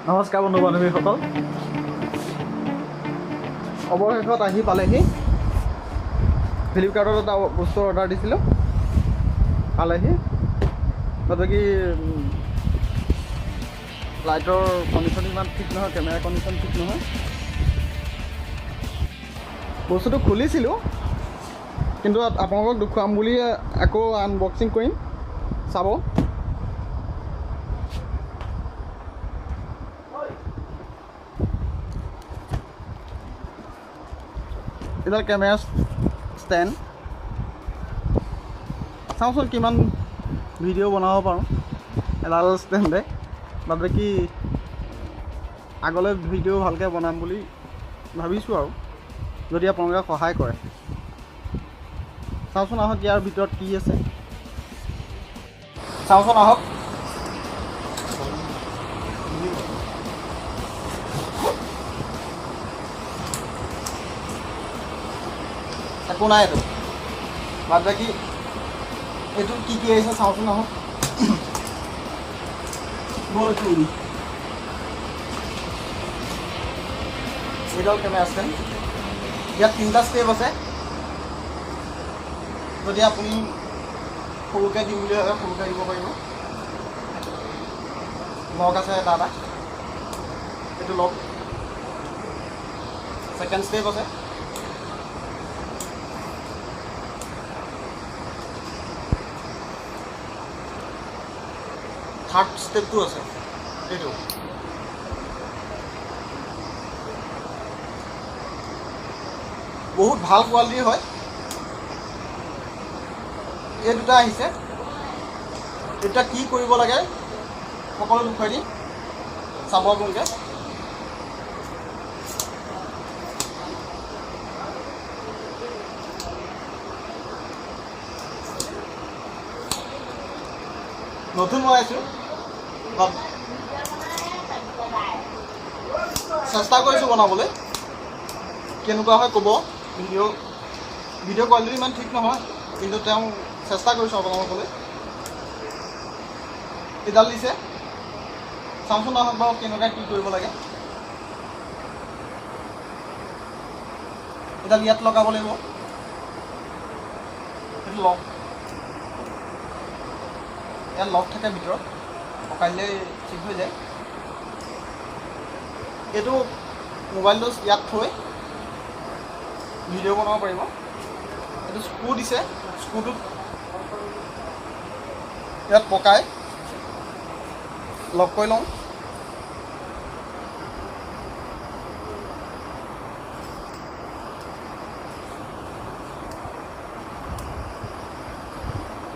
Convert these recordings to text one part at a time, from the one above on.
নমস্কাৰ বন্ধু বান্ধৱীসকল, অৱশেষত আহি পালেহি। ফ্লিপকাৰ্টত এটা বস্তু অৰ্ডাৰ দিছিলোঁ, পালেহি। বাকী লাইটৰ কণ্ডিশ্যন ইমান ঠিক নহয়, কেমেৰা কণ্ডিশ্যন ঠিক নহয়। বস্তুটো খুলিছিলোঁ, কিন্তু আপোনালোকক দেখুৱাম বুলি আকৌ আনবক্সিং কৰিম, চাব। এডাল কেমেৰা ষ্টেণ্ড, চাওঁচোন কিমান ভিডিঅ' বনাব পাৰোঁ এডাল ষ্টেণ্ডে। বাকী আগলৈ ভিডিঅ' ভালকৈ বনাম বুলি ভাবিছোঁ, আৰু যদি আপোনালোকে সহায় কৰে। চাওঁচোন আহক, ইয়াৰ ভিতৰত কি আছে চাওঁচোন আহক। একো নাই এইটো, বাকী এইটো কি আহিছে চাওঁচোন আহক। এইডাল কেমেৰা ষ্টেণ্ড, ইয়াত 3টা ষ্টেপ আছে। যদি আপুনি সৰুকৈ দিম বুলি ভাবে সৰুকৈ দিব পাৰিব। লক আছে এটা এটা, এইটো লক। ছেকেণ্ড ষ্টেপ আছে, থাৰ্ড ষ্টেপটো আছে এইটো। বহুত ভাল কোৱালিটিৰ হয়। এই দুটা আহিছে, এতিয়া কি কৰিব লাগে সকলো দেখুৱাই দিম, চাব আপোনালোকে। নতুন বনাইছোঁ, চেষ্টা কৰিছোঁ বনাবলৈ। কেনেকুৱা হয় ক'ব। ভিডিঅ' কোৱালিটি ইমান ঠিক নহয়, কিন্তু তেওঁ চেষ্টা কৰিছোঁ আপোনালোকলৈ। এডাল দিছে, চাওঁচোন নহওক বাৰু কেনেকুৱা কি কৰিব লাগে। এডাল ইয়াত লগাব লাগিব, সেইটো লক। ইয়াত লক থাকে ভিতৰত, পকাইলে ঠিক হৈ যায়। এইটো মোবাইলটো ইয়াত থৈ ভিডিঅ' বনাব পাৰিব। এইটো স্ক্ৰু দিছে, স্ক্ৰুটোত ইয়াত পকাই লক কৰি লওঁ।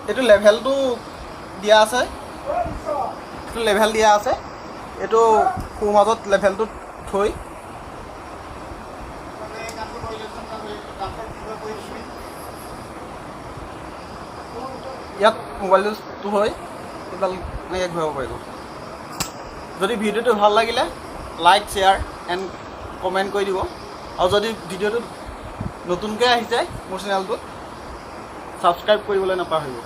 এইটো লেভেলটো দিয়া আছে, এইটো লেভেল দিয়া আছে। এইটো সোঁ মাজত লেভেলটো থৈ ইয়াত মোবাইলটো হৈ এডাল এনেকৈ ঘূৰাব পাৰিব। যদি ভিডিঅ'টো ভাল লাগিলে লাইক, শ্বেয়াৰ এণ্ড কমেণ্ট কৰি দিব। আৰু যদি ভিডিঅ'টো নতুনকৈ আহিছে মোৰ চেনেলটোত, ছাবস্ক্ৰাইব কৰিবলৈ নাপাহৰিব।